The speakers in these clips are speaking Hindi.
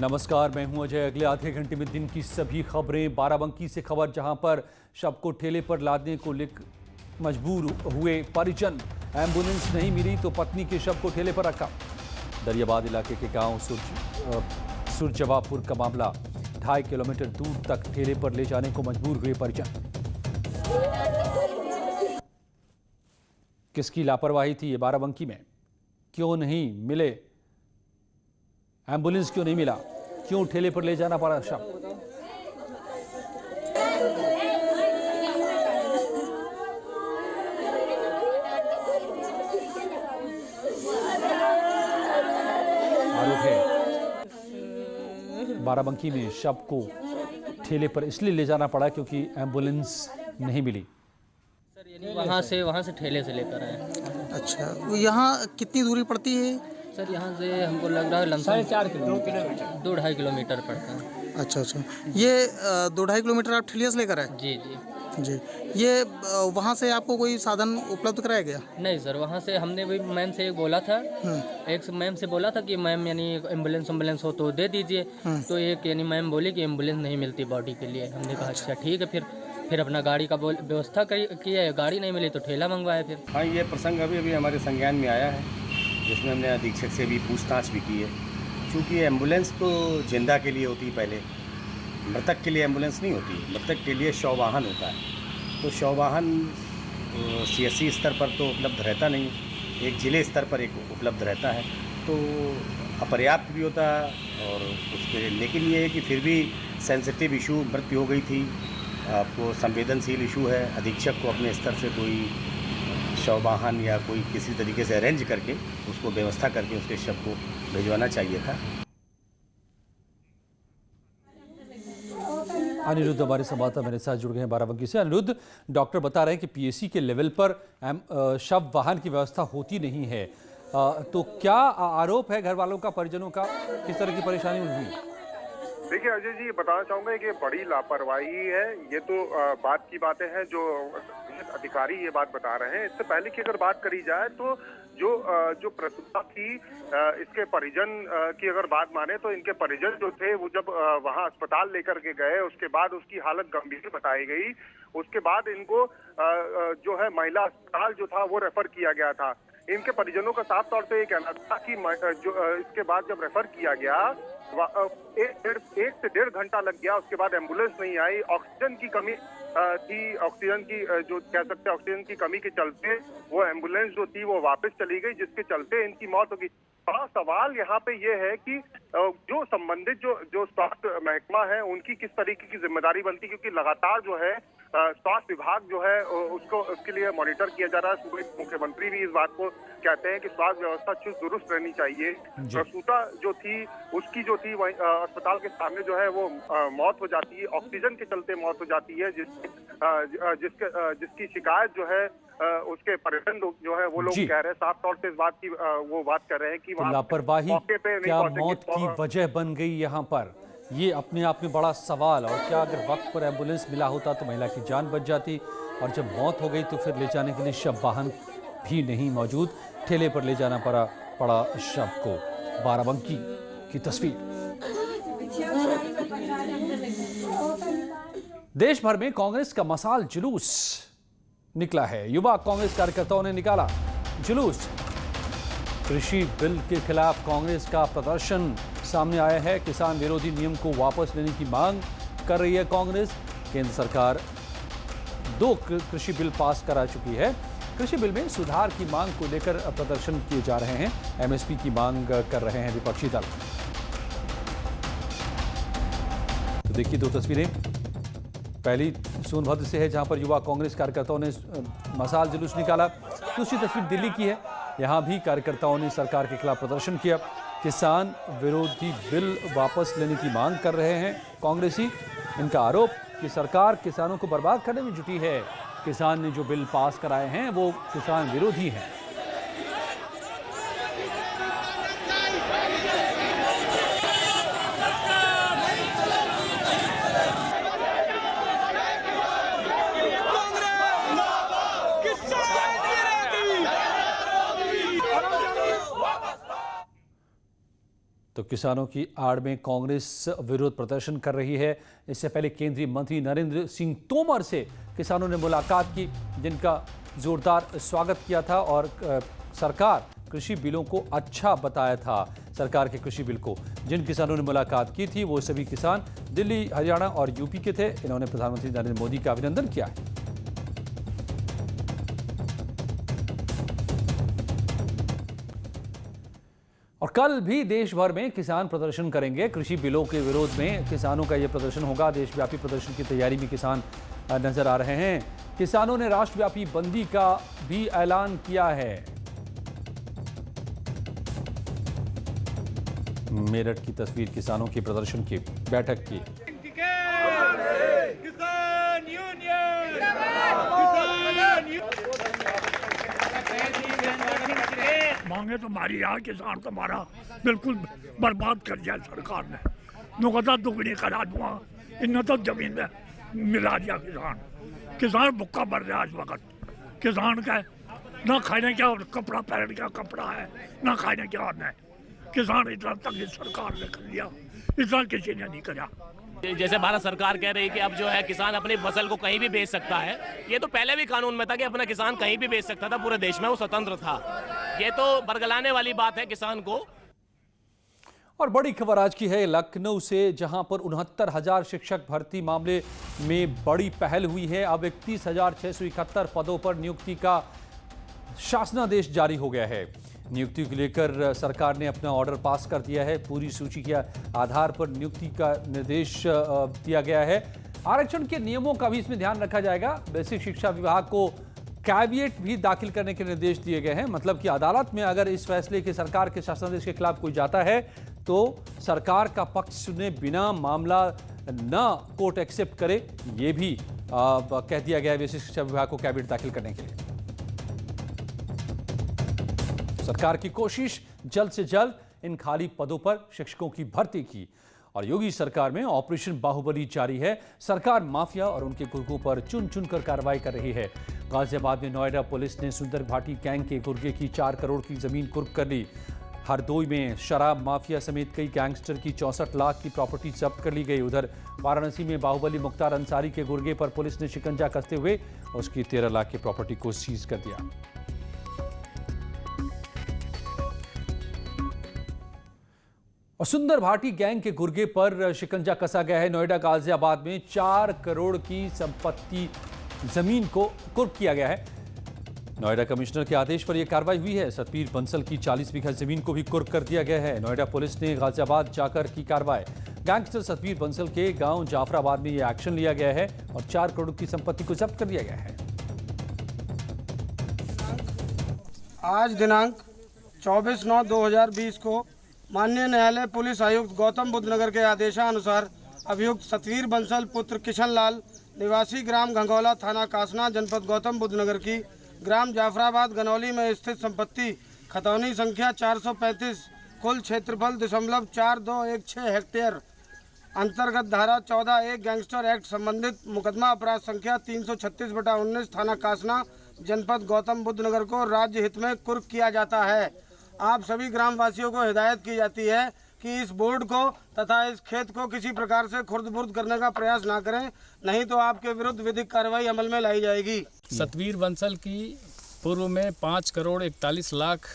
नमस्कार, मैं हूं अजय। अगले आधे घंटे में दिन की सभी खबरें। बाराबंकी से खबर, जहां पर शव को ठेले पर लादने को लेकर मजबूर हुए परिजन। एम्बुलेंस नहीं मिली तो पत्नी के शव को ठेले पर रखा। दरियाबाद इलाके के गांव सुरजवापुर का मामला। 2.5 किलोमीटर दूर तक ठेले पर ले जाने को मजबूर हुए परिजन। किसकी लापरवाही थी ये बाराबंकी में? क्यों नहीं मिले एम्बुलेंस, क्यों नहीं मिला, क्यों ठेले पर ले जाना पड़ा शव? आरोप है बाराबंकी में शव को ठेले पर इसलिए ले जाना पड़ा क्योंकि एम्बुलेंस नहीं मिली। सर वहाँ से ठेले से लेकर आए। अच्छा, यहाँ कितनी दूरी पड़ती है? सर यहाँ से हमको लग रहा है लमसम 4.5 किलोमीटर, 2-2.5 किलोमीटर पड़ता है। अच्छा, ये 2-2.5 किलोमीटर आप ठेलिया से लेकर आए? जी जी जी। ये वहाँ से आपको कोई साधन उपलब्ध कराया गया? नहीं सर, वहाँ से हमने भी मैम से एक बोला था, एक मैम से बोला था कि मैम यानी एम्बुलेंस हो तो दे दीजिए। तो एक यानी मैम बोली कि एम्बुलेंस नहीं मिलती बॉडी के लिए। हमने कहा अच्छा ठीक है, फिर अपना गाड़ी का व्यवस्था किया। गाड़ी नहीं मिली तो ठेला मंगवाया फिर। हाँ, ये प्रसंग अभी हमारे संज्ञान में आया है, जिसमें हमने अधीक्षक से भी पूछताछ भी की है। क्योंकि एम्बुलेंस तो जिंदा के लिए होती है, पहले मृतक के लिए एम्बुलेंस नहीं होती। मृतक के लिए शव वाहन होता है। तो शव वाहन CSC स्तर पर तो उपलब्ध रहता नहीं, एक जिले स्तर पर एक उपलब्ध रहता है, तो अपर्याप्त भी होता है। और उसके लेकिन ये है कि फिर भी सेंसिटिव इशू, मृत्यु हो गई थी, आपको संवेदनशील इशू है। अधीक्षक को अपने स्तर से कोई शव वाहन या कोई किसी तरीके से अरेंज करके उसको व्यवस्था करके उसके शव को भिजवाना चाहिए था। अनिरुद्ध हमारे संवाददाता मेरे साथ जुड़ गए हैं बाराबंकी से। अनिरुद्ध, डॉक्टर बता रहे हैं कि PSC के लेवल पर शव वाहन की व्यवस्था होती नहीं है, तो क्या आरोप है घर वालों का, परिजनों का? किस तरह की परेशानी हुई? देखिए अजय जी, बताना चाहूंगा कि बड़ी लापरवाही है। ये तो बात की बातें हैं जो अधिकारी ये बात बता रहे हैं। इससे पहले की अगर बात करी जाए तो जो प्रसूता थी, इसके परिजन की अगर बात माने तो इनके परिजन जो थे वो जब वहां अस्पताल लेकर के गए, उसके बाद उसकी हालत गंभीर बताई गई। उसके बाद इनको जो है महिला अस्पताल जो था वो रेफर किया गया था। इनके परिजनों का साफ तौर पे ये कहना था कि जो इसके बाद जब रेफर किया गया 1 से 1.5 घंटा लग गया। उसके बाद एम्बुलेंस नहीं आई। ऑक्सीजन की कमी थी, ऑक्सीजन की जो कह सकते हैं ऑक्सीजन की कमी के चलते वो एम्बुलेंस जो थी वो वापस चली गई, जिसके चलते इनकी मौत हो गई। बड़ा सवाल यहाँ पे ये है कि जो संबंधित जो स्वास्थ्य महकमा है उनकी किस तरीके की जिम्मेदारी बनती, क्योंकि लगातार जो है स्वास्थ्य विभाग जो है उसके लिए मॉनिटर किया जा रहा है। सुबह मुख्यमंत्री भी इस बात को कहते हैं कि स्वास्थ्य व्यवस्था चुस्त दुरुस्त रहनी चाहिए। प्रसूता जो थी उसकी जो थी वही अस्पताल के सामने जो है वो मौत हो जाती है, ऑक्सीजन के चलते मौत हो जाती है, जिसकी शिकायत जो है उसके परिजन लोग जो है वो लोग कह रहे हैं, साफ तौर से इस बात की वो बात कर रहे हैं कि तो लापरवाही क्या मौत की वजह बन गई यहाँ पर? ये अपने आप में बड़ा सवाल। और क्या अगर वक्त पर एम्बुलेंस मिला होता तो महिला की जान बच जाती, और जब मौत हो गई तो फिर ले जाने के लिए शव वाहन भी नहीं मौजूद, ठेले पर ले जाना पड़ा शव को। बाराबंकी की तस्वीर। देश भर में कांग्रेस का मशाल जुलूस निकला है। युवा कांग्रेस कार्यकर्ताओं ने निकाला जुलूस। कृषि बिल के खिलाफ कांग्रेस का प्रदर्शन सामने आया है। किसान विरोधी नियम को वापस लेने की मांग कर रही है कांग्रेस। केंद्र सरकार 2 कृषि बिल पास करा चुकी है। कृषि बिल में सुधार की मांग को लेकर प्रदर्शन किए जा रहे हैं। MSP की मांग कर रहे हैं विपक्षी दल। तो देखिए 2 तस्वीरें। पहली सोनभद्र से है, जहां पर युवा कांग्रेस कार्यकर्ताओं ने मशाल जुलूस निकाला। दूसरी तस्वीर दिल्ली की है, यहां भी कार्यकर्ताओं ने सरकार के खिलाफ प्रदर्शन किया। किसान विरोधी बिल वापस लेने की मांग कर रहे हैं कांग्रेसी। इनका आरोप कि सरकार किसानों को बर्बाद करने में जुटी है। किसान ने जो बिल पास कराए हैं वो किसान विरोधी हैं। तो किसानों की आड़ में कांग्रेस विरोध प्रदर्शन कर रही है। इससे पहले केंद्रीय मंत्री नरेंद्र सिंह तोमर से किसानों ने मुलाकात की, जिनका जोरदार स्वागत किया था और सरकार कृषि बिलों को अच्छा बताया था। सरकार के कृषि बिल को जिन किसानों ने मुलाकात की थी वो सभी किसान दिल्ली, हरियाणा और यूपी के थे। इन्होंने प्रधानमंत्री नरेंद्र मोदी का अभिनंदन किया है। और कल भी देश भर में किसान प्रदर्शन करेंगे। कृषि बिलों के विरोध में किसानों का यह प्रदर्शन होगा। देशव्यापी प्रदर्शन की तैयारी में किसान नजर आ रहे हैं। किसानों ने राष्ट्रव्यापी बंदी का भी ऐलान किया है। मेरठ की तस्वीर किसानों की प्रदर्शन की बैठक की। मांगे तो हमारी यहाँ किसान तो हमारा बिल्कुल बर्बाद कर दिया सरकार ने। नुकता दुगनी करा दूंगा, इन्हें तो जमीन में मिला दिया। किसान भुक्का मर रहा है इस वक्त। किसान का ना खाने क्या कपड़ा पहनने का कपड़ा है, ना खाने क्या अन्न है। किसान इतना तक सरकार ने कर लिया, इतना किसी ने नहीं करा। जैसे भारत सरकार कह रही है कि अब जो है किसान अपनी फसल को कहीं भी बेच सकता है। ये तो पहले भी कानून में था कि अपना किसान कहीं भी बेच सकता था, पूरे देश में वो स्वतंत्र था। ये तो बरगलाने वाली बात है किसान को। और बड़ी खबर आज की है लखनऊ से, जहां पर 69,000 शिक्षक भर्ती मामले में बड़ी पहल हुई है। अब 31,671 पदों पर नियुक्ति का शासनादेश जारी हो गया है। नियुक्ति को लेकर सरकार ने अपना ऑर्डर पास कर दिया है। पूरी सूची के आधार पर नियुक्ति का निर्देश दिया गया है। आरक्षण के नियमों का भी इसमें ध्यान रखा जाएगा। बेसिक शिक्षा विभाग को कैविएट भी दाखिल करने के निर्देश दिए गए हैं। मतलब कि अदालत में अगर इस फैसले के सरकार के शासनादेश के खिलाफ कोई जाता है तो सरकार का पक्ष सुने बिना मामला न कोर्ट एक्सेप्ट करे, ये भी कह दिया गया है बेसिक शिक्षा विभाग को कैविएट दाखिल करने के लिए। सरकार की कोशिश जल्द से जल्द इन खाली पदों पर शिक्षकों की भर्ती की। और योगी सरकार में ऑपरेशन बाहुबली जारी है। सरकार माफिया और उनके गुर्गों पर चुन चुन कर कार्रवाई कर रही है। गाजियाबाद में नोएडा पुलिस ने सुंदर भाटी गैंग के गुर्गे की 4 करोड़ की जमीन कुर्क कर ली। हरदोई में शराब माफिया समेत कई गैंगस्टर की 64 लाख की प्रॉपर्टी जब्त कर ली गई। उधर वाराणसी में बाहुबली मुख्तार अंसारी के गुर्गे पर पुलिस ने शिकंजा कसते हुए उसकी 13 लाख की प्रॉपर्टी को सीज कर दिया। और सुंदर भाटी गैंग के गुर्गे पर शिकंजा कसा गया है। नोएडा गाजियाबाद में 4 करोड़ की संपत्ति जमीन को कुर्क किया गया है। नोएडा कमिश्नर के आदेश पर यह कार्रवाई हुई है। सतबीर बंसल की 40 बीघा जमीन को भी कुर्क कर दिया गया है। नोएडा पुलिस ने गाजियाबाद जाकर की कार्रवाई। गैंगस्टर सतबीर बंसल के गांव जाफराबाद में यह एक्शन लिया गया है और 4 करोड़ की संपत्ति को जब्त कर दिया गया है। आज दिनांक 24/9/2020 को माननीय न्यायालय पुलिस आयुक्त गौतम बुद्ध नगर के आदेशानुसार अभियुक्त सतवीर बंसल पुत्र किशन लाल निवासी ग्राम घंगौला थाना कासना जनपद गौतम बुद्ध नगर की ग्राम जाफराबाद गनौली में स्थित संपत्ति खतौनी संख्या 435 कुल क्षेत्रफल 0.4216 हेक्टेयर अंतर्गत धारा 14(1) गैंगस्टर एक्ट संबंधित मुकदमा अपराध संख्या 336/19 थाना कासना जनपद गौतम बुद्ध नगर को राज्य हित में कुर्क किया जाता है। आप सभी ग्रामवासियों को हिदायत की जाती है कि इस बोर्ड को तथा इस खेत को किसी प्रकार से खुर्द-बुर्द करने का प्रयास ना करें, नहीं तो आपके विरुद्ध विधिक कार्रवाई अमल में लाई जाएगी। सतवीर बंसल की पूर्व में 5 करोड़ 41 लाख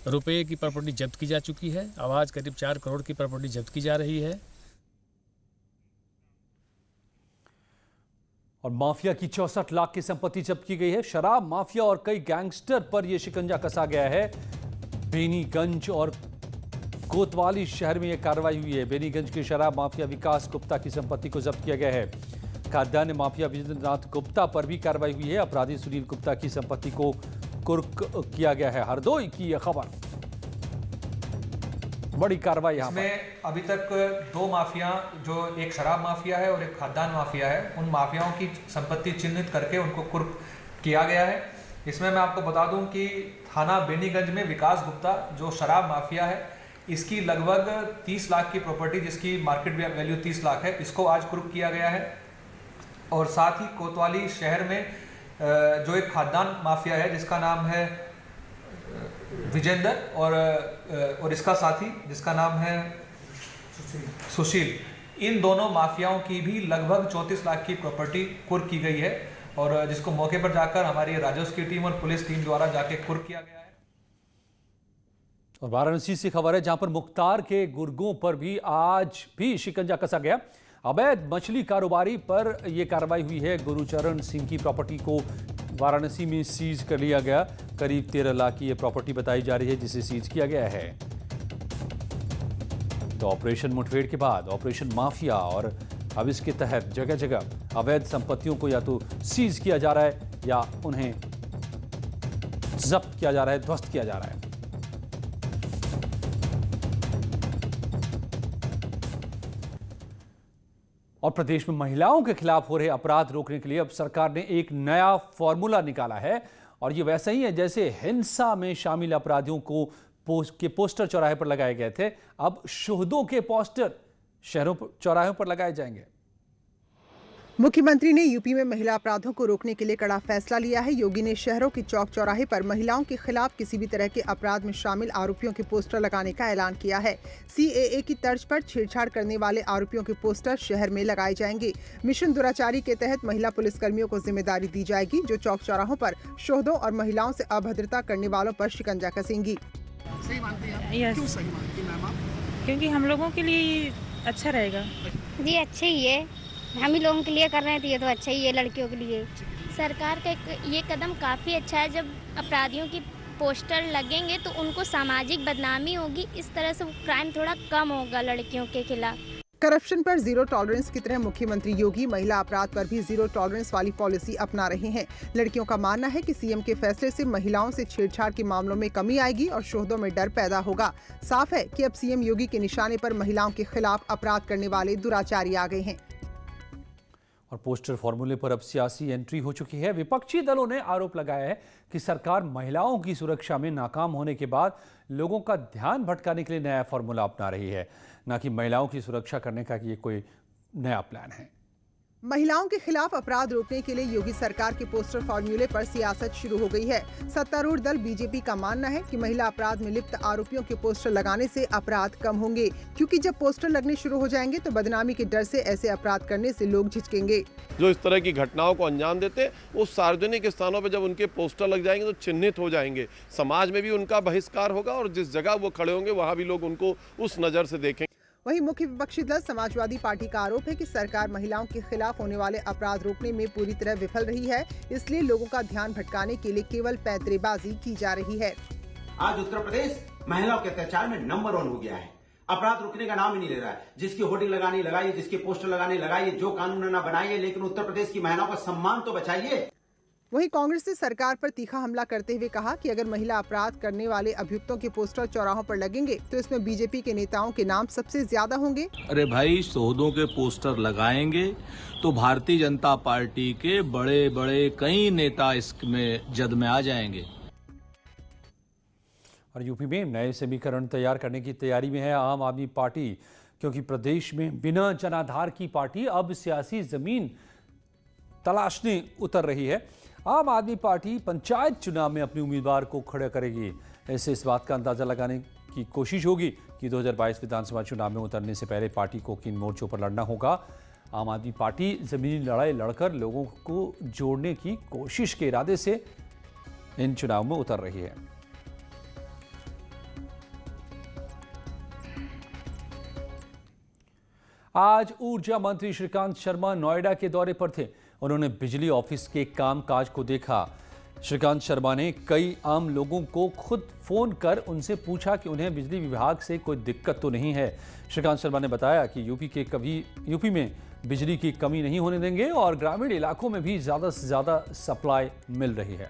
रुपए की प्रॉपर्टी जब्त की जा चुकी है। अब आज करीब 4 करोड़ की प्रॉपर्टी जब्त की जा रही है। और माफिया की 64 लाख की संपत्ति जब्त की गई है। शराब माफिया और कई गैंगस्टर पर यह शिकंजा कसा गया है। बेनीगंज और कोतवाली शहर में यह कार्रवाई हुई है। बेनीगंज के शराब माफिया विकास गुप्ता की संपत्ति को जब्त किया गया है। खाद्यान्न माफिया विजेंद्रनाथ गुप्ता पर भी कार्रवाई हुई है। अपराधी सुनील गुप्ता की संपत्ति को कुर्क किया गया है। हरदोई की यह खबर, बड़ी कार्रवाई यहाँ इसमें अभी तक 2 माफिया, जो एक शराब माफिया है और एक खाद्यान्न माफिया है, उन माफियाओं की संपत्ति चिन्हित करके उनको कुर्क किया गया है। इसमें मैं आपको बता दूं कि थाना बेनीगंज में विकास गुप्ता जो शराब माफिया है, इसकी लगभग 30 लाख की प्रॉपर्टी जिसकी मार्केट वैल्यू 30 लाख है, इसको आज कुर्क किया गया है। और साथ ही कोतवाली शहर में जो एक खाद्यान्न माफिया है जिसका नाम है विजेंदर और इसका साथी जिसका नाम है सुशील, इन दोनों माफियाओं की भी लगभग 34 लाख की प्रॉपर्टी कुर्क की गई है और जिसको मौके पर जाकर हमारी राजस्व की टीम और पुलिस टीम द्वारा जाके कुर्क किया गया है। और वाराणसी से खबर है जहां पर मुख्तार के गुर्गों पर भी आज भी शिकंजा कसा गया। अवैध मछली कारोबारी पर यह कार्रवाई हुई है। गुरुचरण सिंह की प्रॉपर्टी को वाराणसी में सीज कर लिया गया। करीब 13 लाख की यह प्रॉपर्टी बताई जा रही है जिसे सीज किया गया है। तो ऑपरेशन मुठभेड़ के बाद ऑपरेशन माफिया और अब इसके तहत जगह जगह अवैध संपत्तियों को या तो सीज किया जा रहा है या उन्हें जब्त किया जा रहा है, ध्वस्त किया जा रहा है। और प्रदेश में महिलाओं के खिलाफ हो रहे अपराध रोकने के लिए अब सरकार ने एक नया फॉर्मूला निकाला है और ये वैसा ही है जैसे हिंसा में शामिल अपराधियों को के पोस्टर चौराहे पर लगाए गए थे। अब शोहदों के पोस्टर शहरों चौराहों पर लगाए जाएंगे। मुख्यमंत्री ने यूपी में महिला अपराधों को रोकने के लिए कड़ा फैसला लिया है। योगी ने शहरों के चौक चौराहे पर महिलाओं के खिलाफ किसी भी तरह के अपराध में शामिल आरोपियों के पोस्टर लगाने का ऐलान किया है। CAA की तर्ज पर छेड़छाड़ करने वाले आरोपियों के पोस्टर शहर में लगाए जाएंगे। मिशन दुराचारी के तहत महिला पुलिसकर्मियों को जिम्मेदारी दी जाएगी जो चौक चौराहों पर शोहदों और महिलाओं से अभद्रता करने वालों पर शिकंजा कसेंगी। सही मानती हैं? क्यों सही मानती हैं मैम आप? क्योंकि हम लोगों के लिए अच्छा रहेगा। जी अच्छे ही है, हम ही लोगों के लिए कर रहे हैं तो ये तो अच्छा ही है लड़कियों के लिए। सरकार का ये कदम काफ़ी अच्छा है। जब अपराधियों की पोस्टर लगेंगे तो उनको सामाजिक बदनामी होगी, इस तरह से क्राइम थोड़ा कम होगा लड़कियों के खिलाफ। करप्शन पर जीरो टॉलरेंस की तरह मुख्यमंत्री योगी महिला अपराध पर भी जीरो टॉलरेंस वाली पॉलिसी अपना रहे हैं। लड़कियों का मानना है कि सीएम के फैसले से महिलाओं से छेड़छाड़ के मामलों में कमी आएगी और शोहदों में डर पैदा होगा। साफ है कि अब सीएम योगी के निशाने पर महिलाओं के खिलाफ अपराध करने वाले दुराचारी आ गए हैं। और पोस्टर फॉर्मूले पर अब सियासी एंट्री हो चुकी है। विपक्षी दलों ने आरोप लगाया है कि सरकार महिलाओं की सुरक्षा में नाकाम होने के बाद लोगों का ध्यान भटकाने के लिए नया फॉर्मूला अपना रही है, न कि महिलाओं की सुरक्षा करने का ये कोई नया प्लान है। महिलाओं के खिलाफ अपराध रोकने के लिए योगी सरकार के पोस्टर फॉर्मूले पर सियासत शुरू हो गई है। सत्तारूढ़ दल बीजेपी का मानना है कि महिला अपराध में लिप्त आरोपियों के पोस्टर लगाने से अपराध कम होंगे, क्योंकि जब पोस्टर लगने शुरू हो जाएंगे तो बदनामी के डर से ऐसे अपराध करने से लोग झिझकेंगे। जो इस तरह की घटनाओं को अंजाम देते वो सार्वजनिक स्थानों पर जब उनके पोस्टर लग जाएंगे तो चिन्हित हो जाएंगे, समाज में भी उनका बहिष्कार होगा और जिस जगह वो खड़े होंगे वहाँ भी लोग उनको उस नज़र से देखेंगे। वहीं मुख्य विपक्षी दल समाजवादी पार्टी का आरोप है कि सरकार महिलाओं के खिलाफ होने वाले अपराध रोकने में पूरी तरह विफल रही है, इसलिए लोगों का ध्यान भटकाने के लिए केवल पैंतरेबाजी की जा रही है। आज उत्तर प्रदेश महिलाओं के अत्याचार में नंबर 1 हो गया है। अपराध रुकने का नाम ही नहीं ले रहा है। जिसकी होर्डिंग लगानी लगाइए, जिसके पोस्टर लगाने लगाइए, जो कानून ना बनाइए, लेकिन उत्तर प्रदेश की महिलाओं का सम्मान तो बचाइए। वहीं कांग्रेस ने सरकार पर तीखा हमला करते हुए कहा कि अगर महिला अपराध करने वाले अभियुक्तों के पोस्टर चौराहों पर लगेंगे तो इसमें बीजेपी के नेताओं के नाम सबसे ज्यादा होंगे। अरे भाई, शोहदों के पोस्टर लगाएंगे तो भारतीय जनता पार्टी के बड़े बड़े कई नेता इसमें जद में आ जाएंगे। और यूपी में नए समीकरण तैयार करने की तैयारी में है आम आदमी पार्टी, क्योंकि प्रदेश में बिना जनाधार की पार्टी अब सियासी जमीन तलाशने उतर रही है। आम आदमी पार्टी पंचायत चुनाव में अपने उम्मीदवार को खड़ा करेगी। ऐसे इस बात का अंदाजा लगाने की कोशिश होगी कि 2022 विधानसभा चुनाव में उतरने से पहले पार्टी को किन मोर्चों पर लड़ना होगा। आम आदमी पार्टी जमीनी लड़ाई लड़कर लोगों को जोड़ने की कोशिश के इरादे से इन चुनाव में उतर रही है। आज ऊर्जा मंत्री श्रीकांत शर्मा नोएडा के दौरे पर थे। उन्होंने बिजली ऑफिस के कामकाज को देखा। श्रीकांत शर्मा ने कई आम लोगों को खुद फोन कर उनसे पूछा कि उन्हें बिजली विभाग से कोई दिक्कत तो नहीं है। श्रीकांत शर्मा ने बताया कि यूपी में बिजली की कमी नहीं होने देंगे और ग्रामीण इलाकों में भी ज़्यादा से ज़्यादा सप्लाई मिल रही है।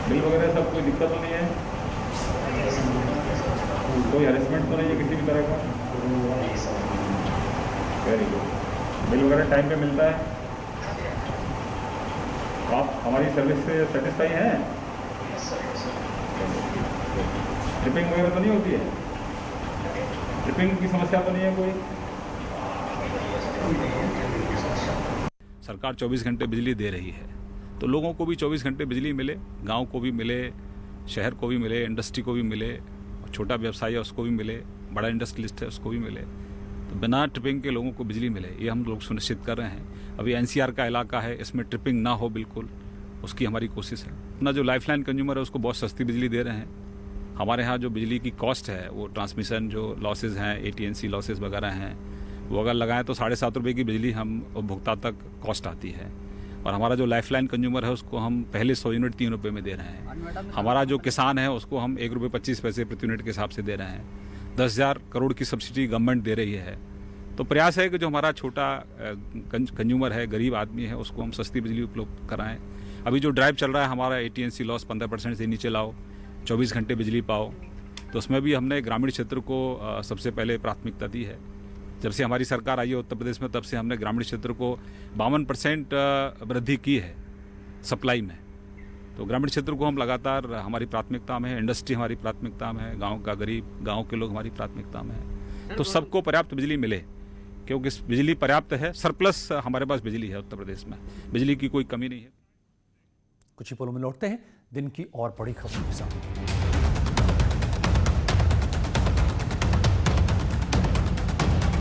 बिल वगैरह सब कोई दिक्कत तो नहीं है, कोई हरेसमेंट तो नहीं है किसी भी तरह का? Very good. बिल वगैरह टाइम पे मिलता है? आप हमारी सर्विस से सेटिस्फाई हैं? ट्रिपिंग वगैरह तो नहीं होती है? ट्रिपिंग की समस्या तो नहीं है कोई? सरकार 24 घंटे बिजली दे रही है, तो लोगों को भी 24 घंटे बिजली मिले, गांव को भी मिले, शहर को भी मिले, इंडस्ट्री को भी मिले, छोटा व्यवसायी है उसको भी मिले, बड़ा इंडस्ट्रियलिस्ट है उसको भी मिले। तो बिना ट्रिपिंग के लोगों को बिजली मिले, ये हम लोग सुनिश्चित कर रहे हैं। अभी NCR का इलाका है, इसमें ट्रिपिंग ना हो बिल्कुल, उसकी हमारी कोशिश है। अपना जो लाइफलाइन कंज्यूमर है उसको बहुत सस्ती बिजली दे रहे हैं। हमारे यहाँ जो बिजली की कॉस्ट है वो ट्रांसमिशन जो लॉसेज हैं, AT&C लॉसेज वगैरह हैं, वो अगर लगाएं तो 7.5 रुपये की बिजली हम उपभोक्ता तक कॉस्ट आती है। और हमारा जो लाइफलाइन कंज्यूमर है उसको हम पहले 100 यूनिट 3 रुपये में दे रहे हैं। हमारा जो किसान है उसको हम 1 रुपये 25 पैसे प्रति यूनिट के हिसाब से दे रहे हैं। 10,000 करोड़ की सब्सिडी गवर्नमेंट दे रही है। तो प्रयास है कि जो हमारा छोटा कंज्यूमर है, गरीब आदमी है, उसको हम सस्ती बिजली उपलब्ध कराएं। अभी जो ड्राइव चल रहा है हमारा AT&C लॉस 15% से नीचे लाओ, 24 घंटे बिजली पाओ, तो उसमें भी हमने ग्रामीण क्षेत्र को सबसे पहले प्राथमिकता दी है। जब से हमारी सरकार आई है उत्तर प्रदेश में, तब से हमने ग्रामीण क्षेत्र को 52% वृद्धि की है सप्लाई में। तो ग्रामीण क्षेत्र को हम लगातार हमारी प्राथमिकता में है, इंडस्ट्री हमारी प्राथमिकता में है, गांव का गरीब, गांव के लोग हमारी प्राथमिकता में है। तो सबको पर्याप्त बिजली मिले, क्योंकि बिजली पर्याप्त है, सरप्लस हमारे पास बिजली है उत्तर प्रदेश में, बिजली की कोई कमी नहीं है। कुछ ही पलों में लौटते हैं दिन की और बड़ी खबरों के साथ।